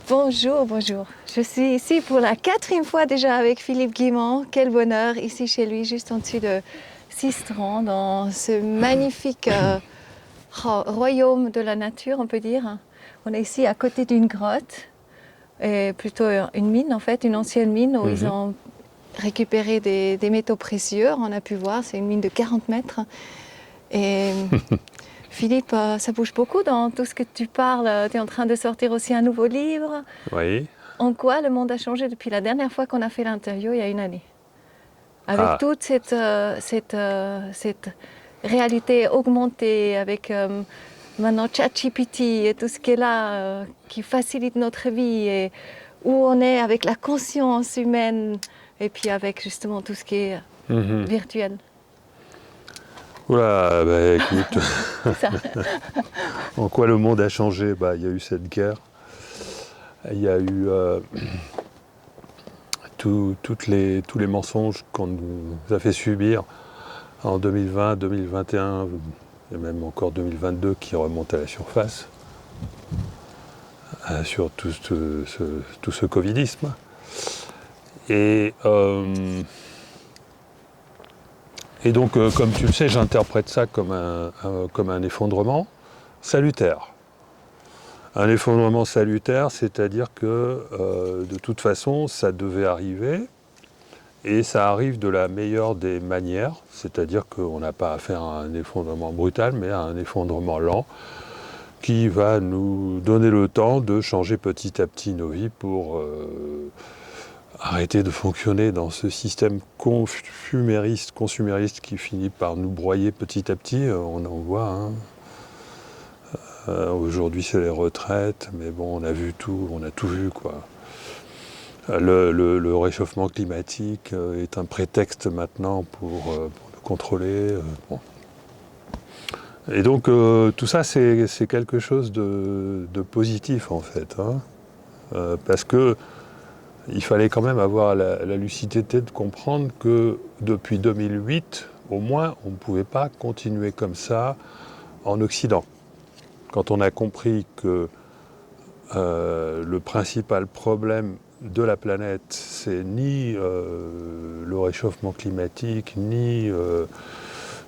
Bonjour, bonjour. Je suis ici pour la 4e fois déjà avec Philippe Guimont. Quel bonheur, ici chez lui, juste en dessus de Sisteron, dans ce magnifique royaume de la nature, on peut dire. On est ici à côté d'une grotte, et plutôt une mine en fait, une ancienne mine où ils ont récupéré des métaux précieux. On a pu voir, c'est une mine de 40 mètres. Et Philippe, ça bouge beaucoup dans tout ce que tu parles. Tu es en train de sortir aussi un nouveau livre. Oui. En quoi le monde a changé depuis la dernière fois qu'on a fait l'interview, il y a une année? Avec Ah, toute cette réalité augmentée, avec maintenant ChatGPT et tout ce qui est là, qui facilite notre vie, et où on est avec la conscience humaine, et puis avec justement tout ce qui est virtuel. oula, bah, écoute, C'est ça. en quoi le monde a changé? Bah, il y a eu cette guerre, il y a eu tous les mensonges qu'on nous a fait subir en 2020, 2021 et même encore 2022 qui remontent à la surface sur tout ce covidisme. Et, et donc, comme tu le sais, j'interprète ça comme un effondrement salutaire. Un effondrement salutaire, c'est-à-dire que de toute façon, ça devait arriver, et ça arrive de la meilleure des manières, c'est-à-dire qu'on n'a pas affaire à un effondrement brutal, mais à un effondrement lent, qui va nous donner le temps de changer petit à petit nos vies pour arrêter de fonctionner dans ce système consumériste qui finit par nous broyer petit à petit. On en voit, hein. Aujourd'hui c'est les retraites, mais bon, on a vu tout, on a tout vu, quoi. Le réchauffement climatique est un prétexte maintenant pour le contrôler. Bon. Et donc tout ça c'est quelque chose de positif en fait, hein. Parce que il fallait quand même avoir la lucidité de comprendre que depuis 2008, au moins, on ne pouvait pas continuer comme ça en Occident. Quand on a compris que le principal problème de la planète, c'est ni le réchauffement climatique, ni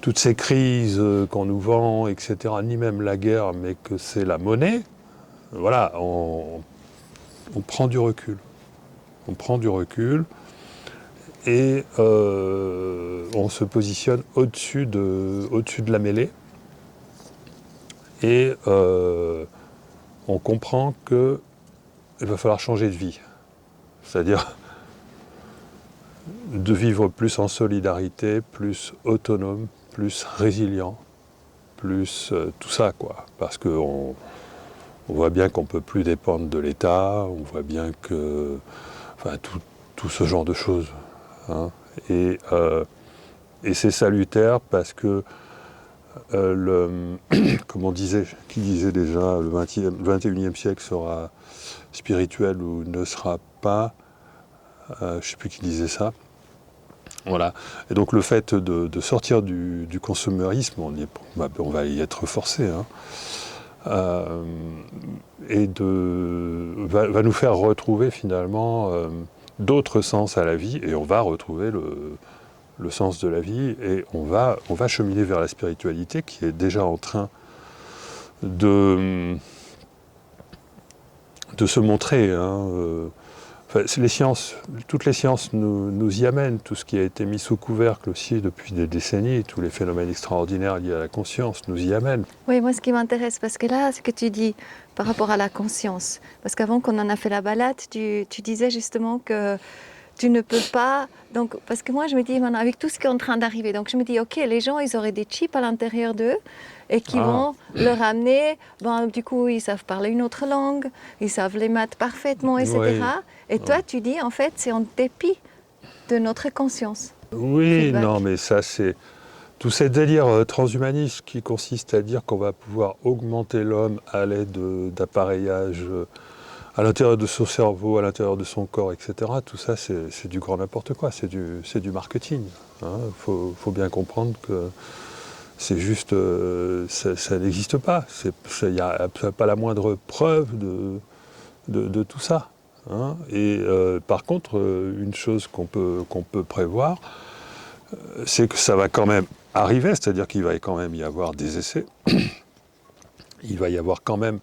toutes ces crises qu'on nous vend, etc., ni même la guerre, mais que c'est la monnaie, voilà, on prend du recul. On prend du recul et on se positionne au-dessus de la mêlée, et on comprend qu'il va falloir changer de vie. C'est-à-dire de vivre plus en solidarité, plus autonome, plus résilient, plus tout ça, quoi. Parce qu'on voit bien qu'on ne peut plus dépendre de l'État, on voit bien que... Enfin, tout ce genre de choses, hein. Et c'est salutaire parce que comme on disait, qui disait déjà, le 21e siècle sera spirituel ou ne sera pas, je ne sais plus qui disait ça. Voilà. Et donc le fait de sortir du consommérisme, on va y être forcé, hein, et va nous faire retrouver finalement d'autres sens à la vie, et on va retrouver le sens de la vie, et on va cheminer vers la spiritualité qui est déjà en train de se montrer, hein. Enfin, toutes les sciences nous y amènent, tout ce qui a été mis sous couvercle aussi depuis des décennies, tous les phénomènes extraordinaires liés à la conscience nous y amènent. Oui, moi ce qui m'intéresse, parce que là, ce que tu dis par rapport à la conscience, parce qu'avant qu'on en a fait la balade, tu disais justement que tu ne peux pas, donc, parce que moi je me dis maintenant, avec tout ce qui est en train d'arriver, donc je me dis, ok, les gens, ils auraient des chips à l'intérieur d'eux, et qui vont leur amener, ben, du coup, ils savent parler une autre langue, ils savent les maths parfaitement, etc. Oui. Et toi, tu dis, en fait, c'est en dépit de notre conscience. Oui, Feedback. non, mais ça c'est... Tout ces délires transhumanistes qui consistent à dire qu'on va pouvoir augmenter l'homme à l'aide d'appareillages à l'intérieur de son cerveau, à l'intérieur de son corps, etc. Tout ça, c'est du grand n'importe quoi, c'est du marketing, hein. Faut bien comprendre que c'est juste... ça n'existe pas. Il n'y a pas la moindre preuve de tout ça. Hein. Et par contre, une chose qu'on peut prévoir, c'est que ça va quand même arriver, c'est-à-dire qu'il va quand même y avoir des essais. Il va y avoir quand même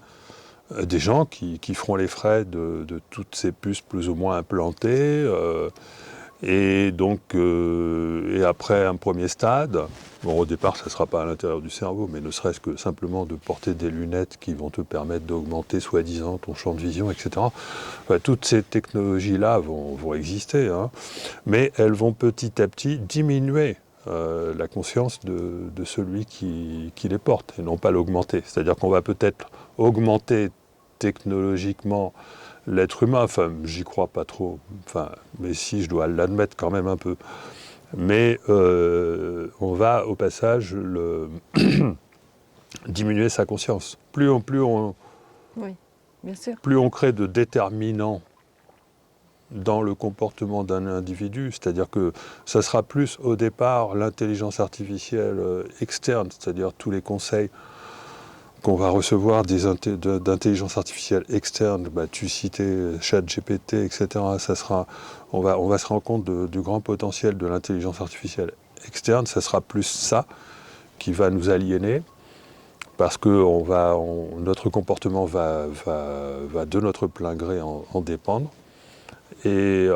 des gens qui feront les frais de toutes ces puces plus ou moins implantées. Et donc, et après un premier stade, bon, au départ, ça ne sera pas à l'intérieur du cerveau, mais ne serait-ce que simplement de porter des lunettes qui vont te permettre d'augmenter soi-disant ton champ de vision, etc. Enfin, toutes ces technologies-là vont exister, hein, mais elles vont petit à petit diminuer la conscience de celui qui les porte, et non pas l'augmenter. C'est-à-dire qu'on va peut-être augmenter technologiquement l'être humain, enfin, j'y crois pas trop, enfin, mais si, je dois l'admettre quand même un peu. Mais on va, au passage, diminuer sa conscience. Plus Oui, bien sûr. on crée de déterminants dans le comportement d'un individu, c'est-à-dire que ça sera plus, au départ, l'intelligence artificielle externe, c'est-à-dire tous les conseils qu'on va recevoir d'intelligence artificielle externe, bah, tu citais ChatGPT, etc. On va se rendre compte du grand potentiel de l'intelligence artificielle externe. Ça sera plus ça qui va nous aliéner, parce que notre comportement va de notre plein gré en dépendre. Et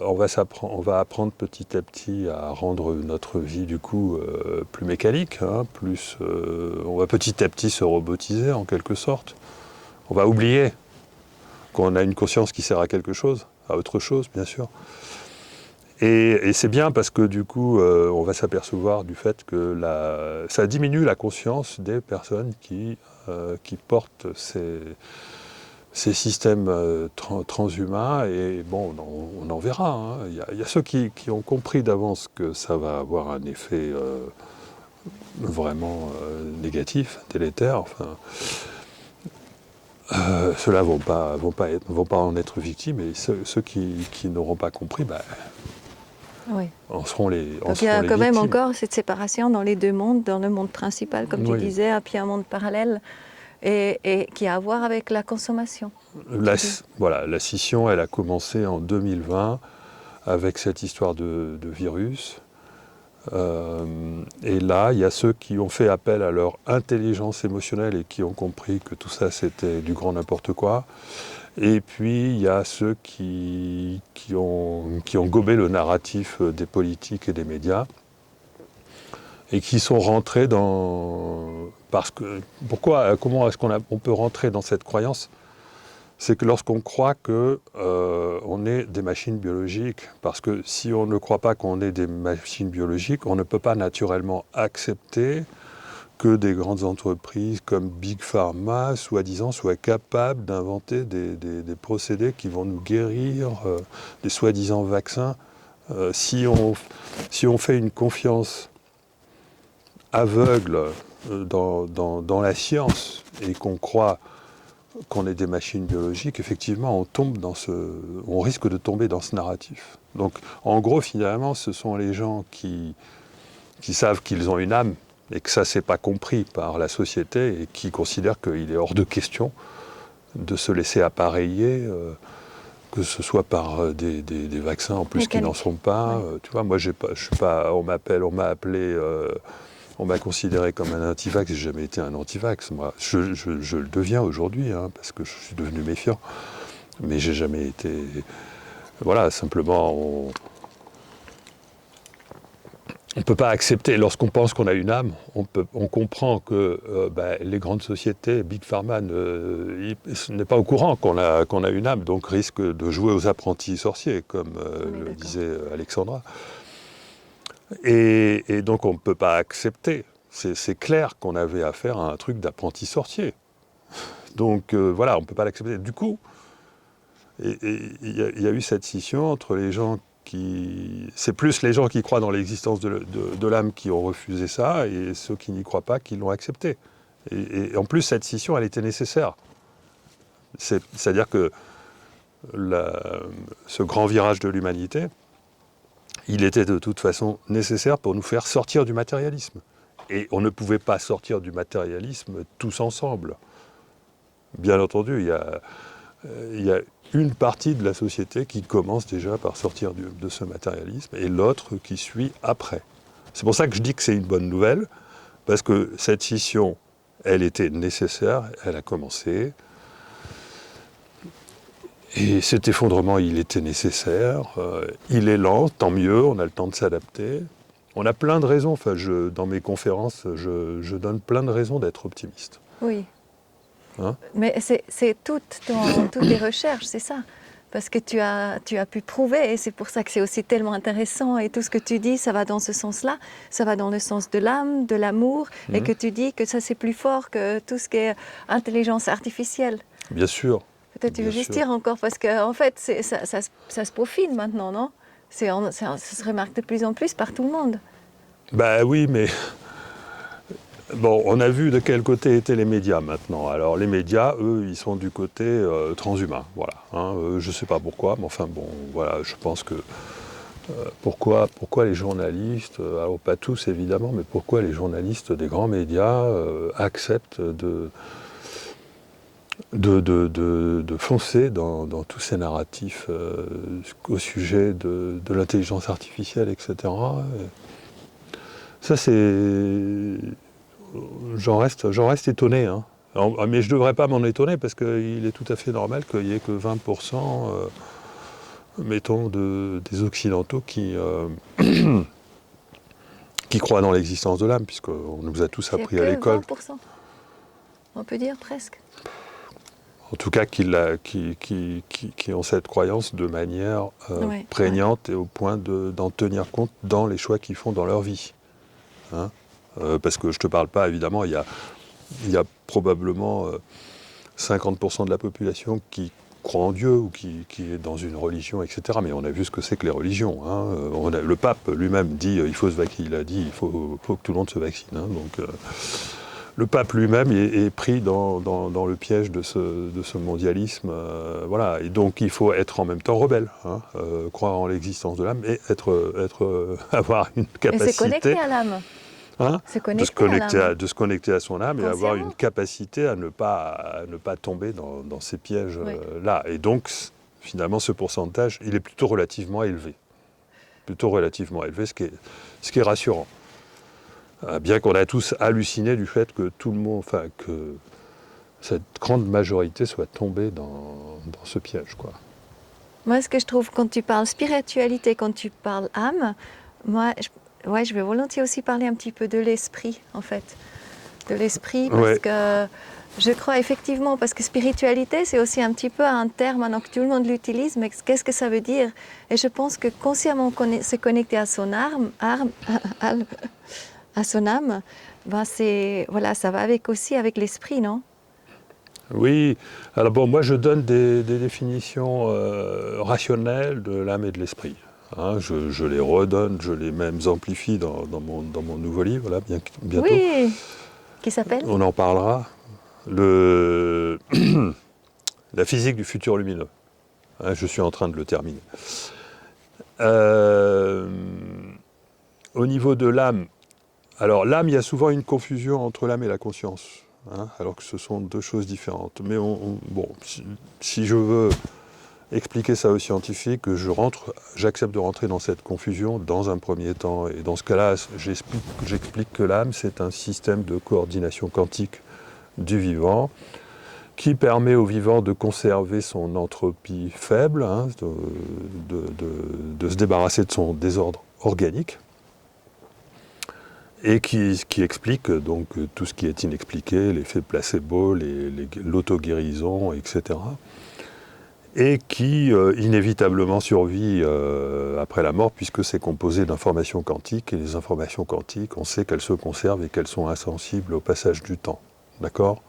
on va apprendre petit à petit à rendre notre vie du coup plus mécanique, hein, on va petit à petit se robotiser en quelque sorte. On va oublier qu'on a une conscience qui sert à quelque chose, à autre chose bien sûr. Et c'est bien parce que du coup on va s'apercevoir du fait que ça diminue la conscience des personnes qui portent ces systèmes transhumains, et bon, on en verra. Hein. Il y a ceux qui ont compris d'avance que ça va avoir un effet vraiment négatif, délétère. Enfin, ceux-là vont pas en être victimes, et ceux qui n'auront pas compris, bah, Oui. en seront les Donc il y a quand même victimes. encore cette séparation dans les deux mondes, dans le monde principal, comme tu disais, et puis un monde parallèle, et qui a à voir avec la consommation. Voilà, la scission, elle a commencé en 2020 avec cette histoire de virus. Et là, il y a ceux qui ont fait appel à leur intelligence émotionnelle et qui ont compris que tout ça, c'était du grand n'importe quoi. Et puis, il y a ceux qui ont gobé le narratif des politiques et des médias et qui sont rentrés dans... Comment est-ce qu'on peut rentrer dans cette croyance ? C'est que lorsqu'on croit qu'on est des machines biologiques, parce que si on ne croit pas qu'on est des machines biologiques, on ne peut pas naturellement accepter que des grandes entreprises comme Big Pharma, soi-disant, soient capables d'inventer des procédés qui vont nous guérir, des soi-disant vaccins. Si on fait une confiance aveugle dans la science et qu'on croit qu'on est des machines biologiques, effectivement, on risque de tomber dans ce narratif. Donc, en gros, finalement, ce sont les gens qui savent qu'ils ont une âme et que ça, c'est pas compris par la société, et qui considèrent qu'il est hors de question de se laisser appareiller, que ce soit par des vaccins en plus qui n'en sont pas. Ouais. Tu vois, moi, je suis pas, on m'a appelé. On m'a considéré comme un antivax, j'ai jamais été un antivax. Moi, je le deviens aujourd'hui, hein, parce que je suis devenu méfiant. Mais j'ai jamais été... Voilà, simplement, on ne peut pas accepter. Lorsqu'on pense qu'on a une âme, on comprend que les grandes sociétés, Big Pharma, n'est pas au courant qu'on a une âme, donc risque de jouer aux apprentis sorciers, comme le disait Alexandra. Et donc on ne peut pas accepter. C'est clair qu'on avait affaire à un truc d'apprenti sorcier. Donc voilà, on ne peut pas l'accepter. Du coup, il y a eu cette scission entre les gens qui... C'est plus les gens qui croient dans l'existence de l'âme qui ont refusé ça, et ceux qui n'y croient pas qui l'ont accepté. Et en plus, cette scission, elle était nécessaire. C'est-à-dire que ce grand virage de l'humanité, il était de toute façon nécessaire pour nous faire sortir du matérialisme. Et on ne pouvait pas sortir du matérialisme tous ensemble. Bien entendu, il y a il y a une partie de la société qui commence déjà par sortir de ce matérialisme et l'autre qui suit après. C'est pour ça que je dis que c'est une bonne nouvelle, parce que cette scission, elle était nécessaire, elle a commencé. Et cet effondrement, il était nécessaire. Il est lent, tant mieux, on a le temps de s'adapter. On a plein de raisons, enfin, dans mes conférences, je donne plein de raisons d'être optimiste. Oui. Hein? Mais c'est toutes tes recherches, c'est ça. Parce que tu as pu prouver, et c'est pour ça que c'est aussi tellement intéressant, et tout ce que tu dis, ça va dans ce sens-là, ça va dans le sens de l'âme, de l'amour, et que tu dis que ça c'est plus fort que tout ce qui est intelligence artificielle. Bien sûr. Peut-être tu veux juste dire encore, parce qu'en fait, ça se profile maintenant, non? Ça se remarque de plus en plus par tout le monde. Bah oui, mais bon, on a vu de quel côté étaient les médias maintenant. Alors les médias, eux, ils sont du côté transhumain, voilà. Hein, je ne sais pas pourquoi, mais enfin bon, voilà, je pense que pourquoi les journalistes, alors pas tous évidemment, mais pourquoi les journalistes des grands médias acceptent de foncer dans tous ces narratifs au sujet de l'intelligence artificielle, etc. Ça, c'est... J'en reste étonné. Hein. Alors, mais je ne devrais pas m'en étonner parce qu'il est tout à fait normal qu'il n'y ait que 20%, mettons, des Occidentaux qui croient dans l'existence de l'âme, puisqu'on nous a tous appris à l'école. 20%, on peut dire presque. En tout cas, qui ont cette croyance de manière prégnante et au point d'en tenir compte dans les choix qu'ils font dans leur vie. Hein, parce que je ne te parle pas, évidemment, il y a probablement 50% de la population qui croit en Dieu ou qui est dans une religion, etc. Mais on a vu ce que c'est que les religions. Hein. Le pape lui-même dit il faut se vacciner. Il a dit il faut que tout le monde se vaccine. Hein. Donc, le pape lui-même est pris dans le piège de ce mondialisme. Voilà. Et donc il faut être en même temps rebelle, hein, croire en l'existence de l'âme et avoir une capacité. Et c'est connecté à l'âme. Hein, de se connecter à son âme et avoir une capacité à ne pas tomber dans ces pièges-là. Et donc, finalement, ce pourcentage, il est plutôt relativement élevé. Ce qui est rassurant. Bien qu'on a tous halluciné du fait que tout le monde, que cette grande majorité soit tombée dans ce piège, quoi. Moi, ce que je trouve, quand tu parles spiritualité, quand tu parles âme, moi, je vais volontiers aussi parler un petit peu de l'esprit, en fait. De l'esprit, parce que je crois effectivement, parce que spiritualité, c'est aussi un petit peu un terme, maintenant que tout le monde l'utilise, mais qu'est-ce que ça veut dire? Et je pense que consciemment se connecter à son âme, ben ça va aussi avec l'esprit, non? Oui, alors bon, moi je donne des définitions rationnelles de l'âme et de l'esprit. Hein, je les redonne, je les même amplifie dans mon nouveau livre, là, bientôt. Oui, qui s'appelle ? On en parlera. La physique du futur lumineux. Hein, je suis en train de le terminer. Au niveau de l'âme, alors l'âme, il y a souvent une confusion entre l'âme et la conscience, hein, alors que ce sont deux choses différentes. Mais bon, si je veux expliquer ça aux scientifiques, j'accepte de rentrer dans cette confusion dans un premier temps. Et dans ce cas-là, j'explique que l'âme, c'est un système de coordination quantique du vivant qui permet au vivant de conserver son entropie faible, hein, de se débarrasser de son désordre organique, et qui explique donc tout ce qui est inexpliqué, l'effet placebo, l'auto-guérison, etc., et qui inévitablement survit après la mort, puisque c'est composé d'informations quantiques, et les informations quantiques, on sait qu'elles se conservent et qu'elles sont insensibles au passage du temps. D'accord ?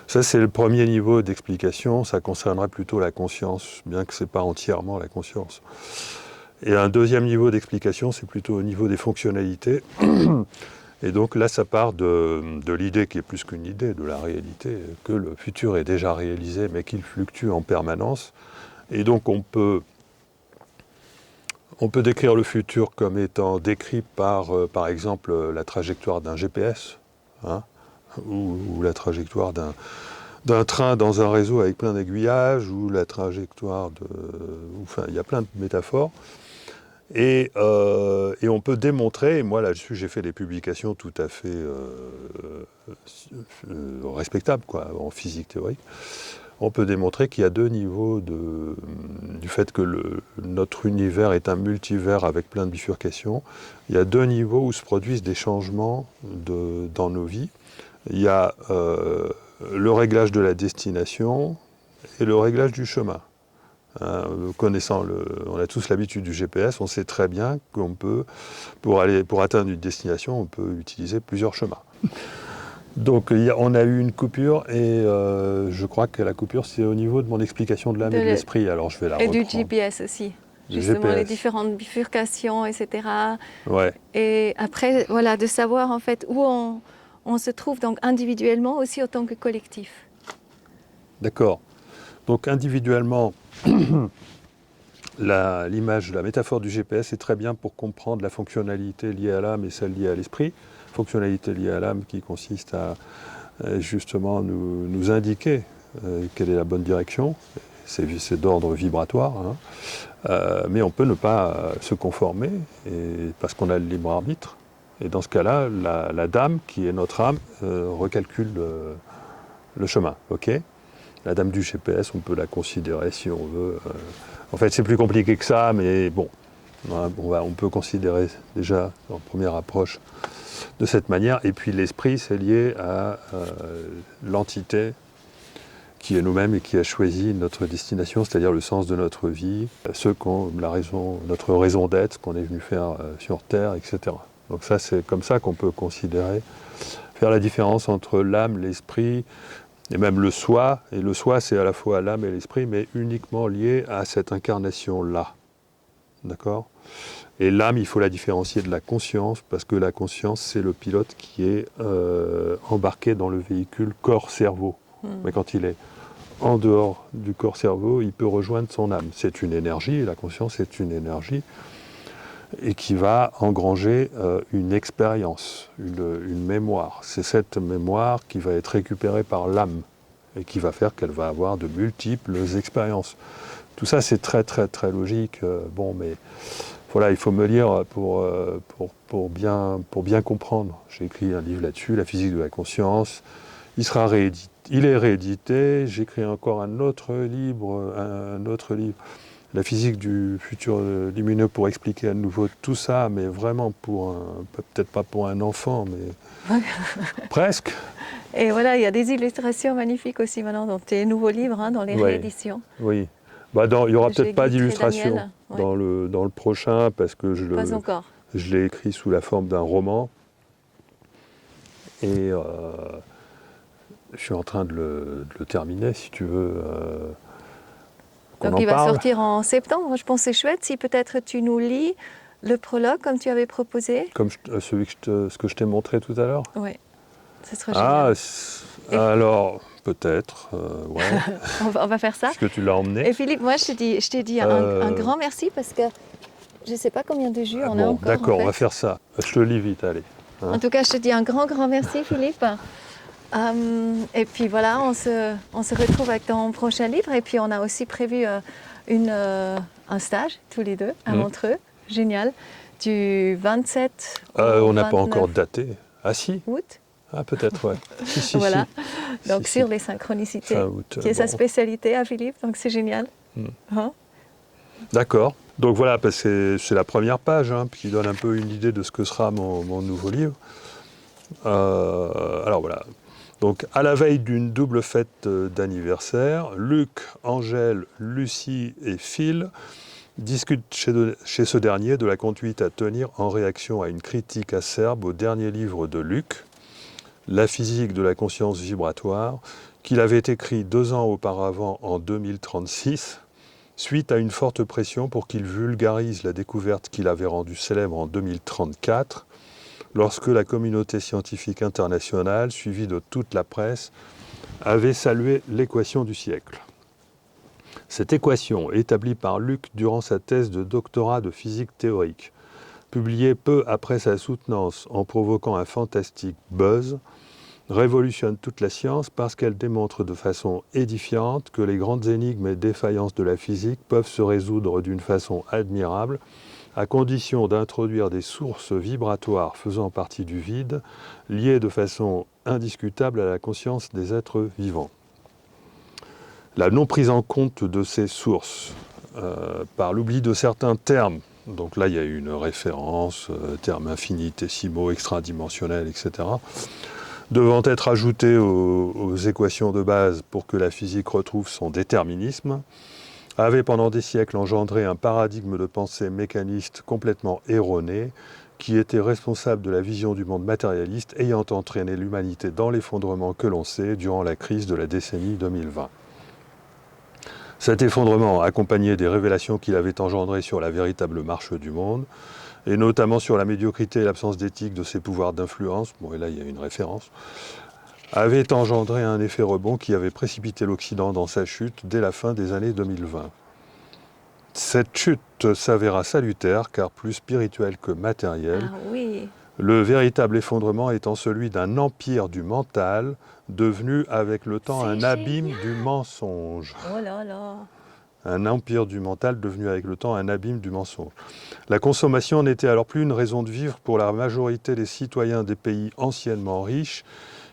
Ça, c'est le premier niveau d'explication, ça concernerait plutôt la conscience, bien que ce n'est pas entièrement la conscience. Et un deuxième niveau d'explication, c'est plutôt au niveau des fonctionnalités. Et donc là, ça part de l'idée qui est plus qu'une idée, de la réalité, que le futur est déjà réalisé, mais qu'il fluctue en permanence. Et donc on peut décrire le futur comme étant décrit par exemple, la trajectoire d'un GPS, hein, ou la trajectoire d'un train dans un réseau avec plein d'aiguillages, ou la trajectoire de... Enfin, il y a plein de métaphores. Et on peut démontrer, et moi là-dessus j'ai fait des publications tout à fait respectables quoi, en physique théorique, on peut démontrer qu'il y a deux niveaux du fait que notre univers est un multivers avec plein de bifurcations. Il y a deux niveaux où se produisent des changements dans nos vies. Il y a le réglage de la destination et le réglage du chemin. Hein, on a tous l'habitude du GPS, on sait très bien qu'on peut, pour atteindre une destination, on peut utiliser plusieurs chemins. Donc on a eu une coupure et je crois que la coupure c'est au niveau de mon explication de l'âme et de l'esprit. Alors je vais la reprendre. Et du GPS aussi, justement les différentes bifurcations, etc. Ouais. Et après, voilà, de savoir en fait où on se trouve donc individuellement aussi autant que collectif. D'accord. Donc individuellement, l'image, la métaphore du GPS est très bien pour comprendre la fonctionnalité liée à l'âme et celle liée à l'esprit. Fonctionnalité liée à l'âme qui consiste à justement nous indiquer quelle est la bonne direction. C'est d'ordre vibratoire, hein. Mais on peut ne pas se conformer parce qu'on a le libre arbitre. Et dans ce cas-là, la dame, qui est notre âme, recalcule le chemin. Okay, la dame du GPS, on peut la considérer si on veut. En fait, c'est plus compliqué que ça, mais bon, on peut considérer déjà en première approche de cette manière. Et puis l'esprit, c'est lié à l'entité qui est nous-mêmes et qui a choisi notre destination, c'est-à-dire le sens de notre vie, notre raison d'être, ce qu'on est venu faire sur Terre, etc. Donc ça, c'est comme ça qu'on peut considérer, faire la différence entre l'âme, l'esprit, et même le soi. Et le soi, c'est à la fois l'âme et l'esprit, mais uniquement lié à cette incarnation-là. D'accord ? Et l'âme, il faut la différencier de la conscience, parce que la conscience, c'est le pilote qui est embarqué dans le véhicule corps-cerveau. Mais quand il est en dehors du corps-cerveau, il peut rejoindre son âme. C'est une énergie, la conscience est une énergie, et qui va engranger une expérience, une mémoire. C'est cette mémoire qui va être récupérée par l'âme, et qui va faire qu'elle va avoir de multiples expériences. Tout ça, c'est très très très logique. Bon, mais voilà, il faut me lire pour bien comprendre. J'ai écrit un livre là-dessus, La physique de la conscience. Il est réédité. J'écris encore un autre livre, La physique du futur lumineux, pour expliquer à nouveau tout ça, mais vraiment peut-être pas pour un enfant, mais presque. Et voilà, il y a des illustrations magnifiques aussi maintenant dans tes nouveaux livres, hein, dans les rééditions. Oui. Il n'y aura peut-être pas d'illustration dans le prochain, parce que je l'ai écrit sous la forme d'un roman. Et je suis en train de le terminer, si tu veux. Donc il va sortir en septembre. Je pense que c'est chouette si peut-être tu nous lis le prologue comme tu avais proposé. Comme ce que je t'ai montré tout à l'heure. Oui, ce serait génial. Alors, peut-être, ouais. on va faire ça. Parce que tu l'as emmené. Et Philippe, moi je t'ai dit un grand merci parce que je ne sais pas combien de jus on a encore. D'accord, on va faire ça. Je te lis vite, allez. En tout cas, je te dis un grand merci Philippe. Et puis voilà, on se retrouve avec ton prochain livre. Et puis on a aussi prévu un stage, tous les deux, à Montreux. Génial. Du 27 on n'a pas encore daté. Ah si. Août. Ah peut-être, ouais. Si, voilà. Donc sur les synchronicités, qui est sa spécialité à Philippe. Donc c'est génial. Hein? D'accord. Donc voilà, parce que c'est la première page qui donne un peu une idée de ce que sera mon nouveau livre. Alors voilà. Donc, à la veille d'une double fête d'anniversaire, Luc, Angèle, Lucie et Phil discutent chez ce dernier de la conduite à tenir en réaction à une critique acerbe au dernier livre de Luc, La physique de la conscience vibratoire, qu'il avait écrit 2 ans auparavant, en 2036, suite à une forte pression pour qu'il vulgarise la découverte qu'il avait rendue célèbre en 2034, lorsque la communauté scientifique internationale, suivie de toute la presse, avait salué l'équation du siècle. Cette équation, établie par Luc durant sa thèse de doctorat de physique théorique, publiée peu après sa soutenance en provoquant un fantastique buzz, révolutionne toute la science parce qu'elle démontre de façon édifiante que les grandes énigmes et défaillances de la physique peuvent se résoudre d'une façon admirable, à condition d'introduire des sources vibratoires faisant partie du vide, liées de façon indiscutable à la conscience des êtres vivants. La non prise en compte de ces sources, par l'oubli de certains termes, donc là il y a une référence, termes infinitésimaux, extradimensionnels, etc., devant être ajoutés aux équations de base pour que la physique retrouve son déterminisme, avait pendant des siècles engendré un paradigme de pensée mécaniste complètement erroné, qui était responsable de la vision du monde matérialiste ayant entraîné l'humanité dans l'effondrement que l'on sait durant la crise de la décennie 2020. Cet effondrement, accompagné des révélations qu'il avait engendrées sur la véritable marche du monde, et notamment sur la médiocrité et l'absence d'éthique de ses pouvoirs d'influence, bon et là il y a une référence, avait engendré un effet rebond qui avait précipité l'Occident dans sa chute dès la fin des années 2020. Cette chute s'avéra salutaire car plus spirituelle que matérielle, Ah oui. le véritable effondrement étant celui d'un empire du mental devenu avec le temps un abîme du mensonge. Oh là là. Un empire du mental devenu avec le temps un abîme du mensonge. La consommation n'était alors plus une raison de vivre pour la majorité des citoyens des pays anciennement riches,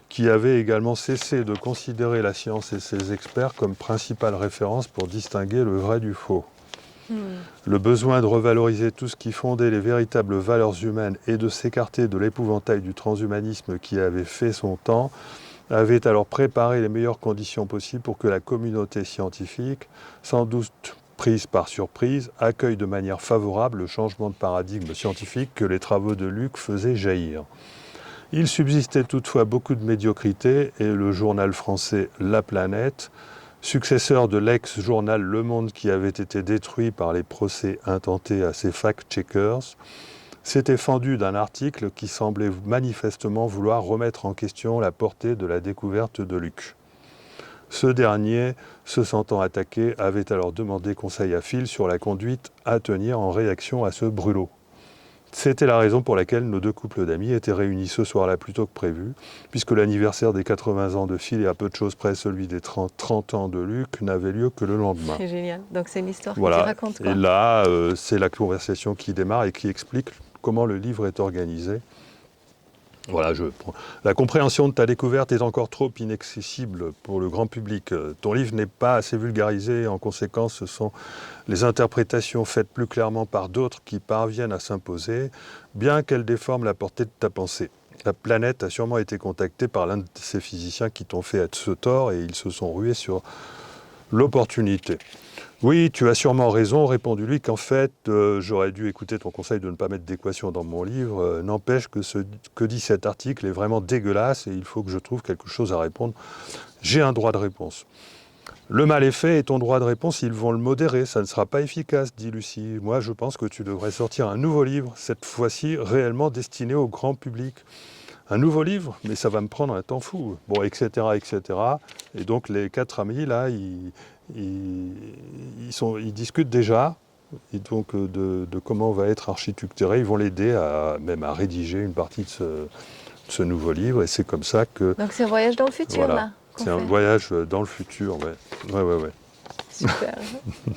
qui avaient également cessé de considérer la science et ses experts comme principale référence pour distinguer le vrai du faux. Le besoin de revaloriser tout ce qui fondait les véritables valeurs humaines et de s'écarter de l'épouvantail du transhumanisme qui avait fait son temps avait alors préparé les meilleures conditions possibles pour que la communauté scientifique, sans doute prise par surprise, accueille de manière favorable le changement de paradigme scientifique que les travaux de Luc faisaient jaillir. Il subsistait toutefois beaucoup de médiocrité et le journal français La Planète, successeur de l'ex-journal Le Monde qui avait été détruit par les procès intentés à ses fact-checkers, s'était fendu d'un article qui semblait manifestement vouloir remettre en question la portée de la découverte de Luc. Ce dernier, se sentant attaqué, avait alors demandé conseil à Phil sur la conduite à tenir en réaction à ce brûlot. C'était la raison pour laquelle nos deux couples d'amis étaient réunis ce soir-là plus tôt que prévu, puisque l'anniversaire des 80 ans de Phil et à peu de choses près celui des 30 ans de Luc n'avait lieu que le lendemain. C'est génial. Donc c'est une histoire que Voilà. tu racontes, quoi. Et là, c'est la conversation qui démarre et qui explique comment le livre est organisé. Voilà, la compréhension de ta découverte est encore trop inaccessible pour le grand public. Ton livre n'est pas assez vulgarisé, en conséquence, ce sont les interprétations faites plus clairement par d'autres qui parviennent à s'imposer, bien qu'elles déforment la portée de ta pensée. La Planète a sûrement été contactée par l'un de ces physiciens qui t'ont fait être ce tort et ils se sont rués sur l'opportunité. Oui, tu as sûrement raison, répondit-lui, qu'en fait, j'aurais dû écouter ton conseil de ne pas mettre d'équation dans mon livre. N'empêche que ce que dit cet article est vraiment dégueulasse et il faut que je trouve quelque chose à répondre. J'ai un droit de réponse. Le mal est fait et ton droit de réponse, ils vont le modérer. Ça ne sera pas efficace, dit Lucie. Moi, je pense que tu devrais sortir un nouveau livre, cette fois-ci réellement destiné au grand public. Un nouveau livre, mais ça va me prendre un temps fou. Bon, etc., etc. Et donc, les quatre amis, là, ils discutent déjà et donc, de comment va être architecturé. Ils vont l'aider même à rédiger une partie de ce nouveau livre. Et c'est comme ça que... Donc c'est un voyage dans le futur, voilà. là. C'est un voyage dans le futur, ouais. Ouais. Super.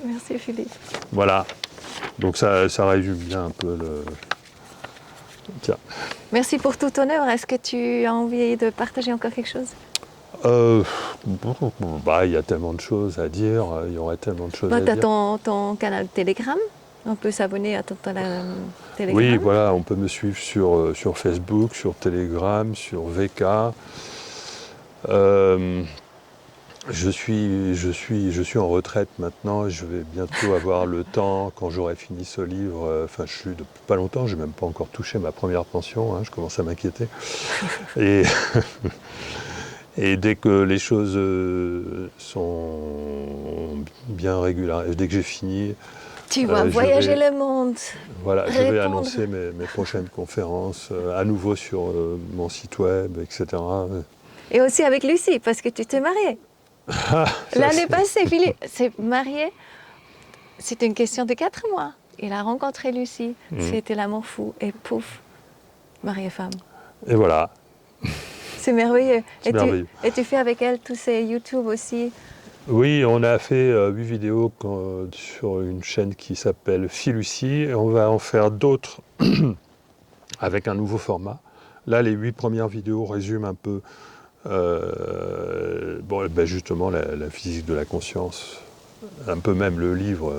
Merci Philippe. Voilà. Donc ça résume bien un peu le... Tiens. Merci pour toute ton œuvre. Est-ce que tu as envie de partager encore quelque chose? Il y a tellement de choses à dire, il y aurait tellement de choses à Tu dire. as ton canal Telegram. On peut s'abonner à ton Telegram. Oui, voilà, on peut me suivre sur Facebook, sur Telegram, sur VK. Je suis en retraite maintenant, je vais bientôt avoir le temps, quand j'aurai fini ce livre, je suis depuis pas longtemps, je n'ai même pas encore touché ma première pension, je commence à m'inquiéter. Et, et dès que les choses sont bien régulières, dès que j'ai fini... Tu vas voyager le monde. Voilà, je vais annoncer mes prochaines conférences, à nouveau sur mon site web, etc. Et aussi avec Lucie, parce que tu t'es mariée. L'année passée, Philippe s'est marié. C'était une question de 4 mois. Il a rencontré Lucie. C'était l'amour fou. Et pouf, mari et femme. Et voilà. C'est merveilleux. C'est merveilleux. Et tu fais avec elle tous ces YouTube aussi? Oui, on a fait 8 vidéos sur une chaîne qui s'appelle Philucie, et on va en faire d'autres avec un nouveau format. Là, les 8 premières vidéos résument un peu justement la physique de la conscience, un peu même le livre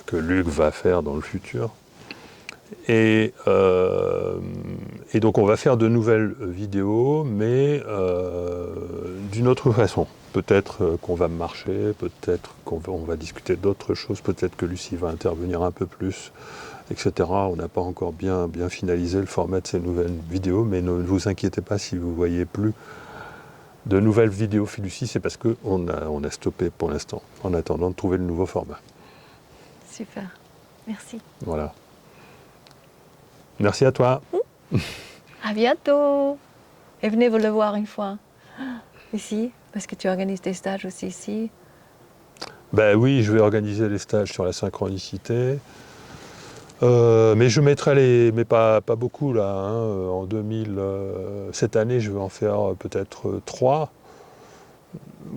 que Luc va faire dans le futur. Et donc on va faire de nouvelles vidéos, mais d'une autre façon. Peut-être qu'on va marcher, peut-être qu'on va discuter d'autres choses, peut-être que Lucie va intervenir un peu plus, etc. On n'a pas encore bien finalisé le format de ces nouvelles vidéos, mais ne vous inquiétez pas si vous ne voyez plus de nouvelles vidéos Philucie, c'est parce qu'on a stoppé pour l'instant, en attendant de trouver le nouveau format. Super, merci. Voilà. Merci à toi. À bientôt. Et venez vous le voir une fois, ici, parce que tu organises des stages aussi ici. Ben oui, je vais organiser les stages sur la synchronicité. Mais je mettrai mais pas beaucoup là. En 2000, cette année, je vais en faire peut-être 3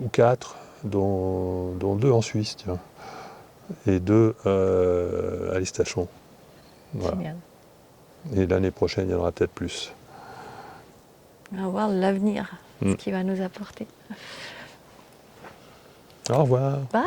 ou 4, dont 2 en Suisse, tiens. Et 2 à l'Estachon. Voilà. Génial. Et l'année prochaine, il y en aura peut-être plus. On va voir l'avenir, ce qu'il va nous apporter. Au revoir. Bye.